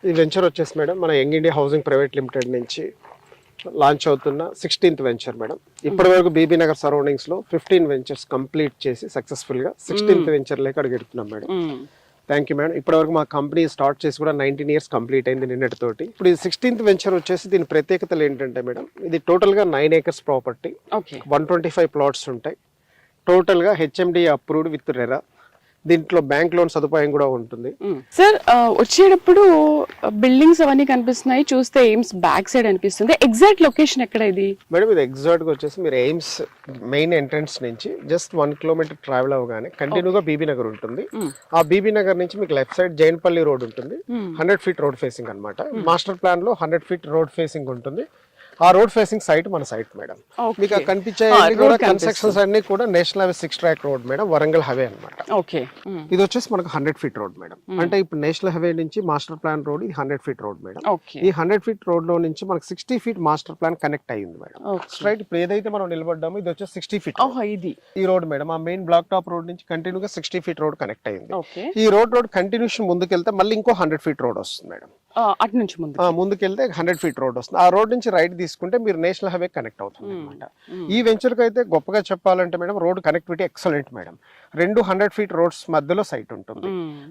ఈ వెంచర్ వచ్చేసి మేడం మన young India housing private limited నుంచి లాంచ్ అవుతున్న 16th వెంచర్ మేడం. ఇప్పటి వరకు బీబీ నగర్ సరౌండింగ్స్ లో 15 వెంచర్స్ కంప్లీట్ చేసి సక్సెస్ఫుల్ గా 16th వెంచర్ లేక అడుగుతున్నాం మేడం. Thank you madam. ఇప్పటివరకు మా కంపెనీ స్టార్ట్ చేసి కూడా 19 years కంప్లీట్ అయింది నిన్నటితోటి. ఇప్పుడు ఈ 16th వెంచర్ వచ్చేసి దీని ప్రత్యేకతలు ఏంటంటే మేడం, ఇది టోటల్ గా 9 acres ప్రాపర్టీ, 125 plots ఉంటాయి. టోటల్ గా హెచ్ఎండి అప్రూవ్డ్ విత్ రెరా. దీంట్లో బ్యాంక్ లోన్ సదుపాయం కూడా ఉంటుంది. సార్ వచ్చేటప్పుడు బిల్డింగ్స్ అవన్నీ కనిపిస్తున్నాయి, చూస్తే ఎయిమ్స్ బ్యాక్ సైడ్ అనిపిస్తుంది. ఎగ్జాక్ట్ లొకేషన్ ఎక్కడ ఇది మేడం? ఇది ఎగ్జాక్ట్ గా వచ్చేసి మీరు ఎయిమ్స్ మెయిన్ ఎంట్రన్స్ నుంచి జస్ట్ 1 kilometer ట్రావెల్ అవగానే కంటిన్యూగా బీబీ నగర్ ఉంటుంది. ఆ బీబీ నగర్ నుంచి మీకు లెఫ్ట్ సైడ్ జైన్పల్లి రోడ్ ఉంటుంది. 100 feet రోడ్ ఫేసింగ్ అన్నమాట. మాస్టర్ ప్లాన్ లో 100 feet రోడ్ ఫేసింగ్ ఉంటుంది. ఆ రోడ్ ఫేసింగ్ సైట్ మన సైట్ మేడం. మీకు కనిపించే కూడా కన్స్ట్రక్షన్స్ అన్ని కూడా national highway 6 track road madam, Warangal highway అన్నమాట. ఇది వచ్చేసి మనకు 100 feet రోడ్ మేడం. అంటే ఇప్పుడు నేషనల్ హైవే నుంచి మాస్టర్ ప్లాన్ రోడ్ ఇది 100 feet రోడ్ మేడం. ఈ 100 feet రోడ్ లో నుంచి మనకు 60 feet మాస్టర్ ప్లాన్ కనెక్ట్ అయ్యింది మేడం. స్ట్రైట్ ఇప్పుడు ఏదైతే మనం నిలబడ్డామో ఇది వచ్చేసి 60 feet ఇది ఈ రోడ్ మేడం. ఆ మెయిన్ బ్లాక్ టాప్ రోడ్ నుంచి కంటిన్యూగా 60 feet రోడ్ కనెక్ట్ అయ్యింది. ఈ రోడ్ కంటిన్యూషన్ ముందుకెళ్తే మళ్ళీ ఇంకో 100 feet రోడ్ వస్తుంది మేడం. అటు నుంచి ముందుకెళ్తే 100 feet రోడ్ వస్తుంది. ఆ రోడ్ నుంచి రైట్ తీసుకుంటే మీరు నేషనల్ హైవే కనెక్ట్ అవుతుంది అనమాట. ఈ వెంచర్ కి అయితే గొప్పగా చెప్పాలంటే madam, road connectivity excellent madam. 2 100 feet roads మధ్యలో సైట్ ఉంటుంది.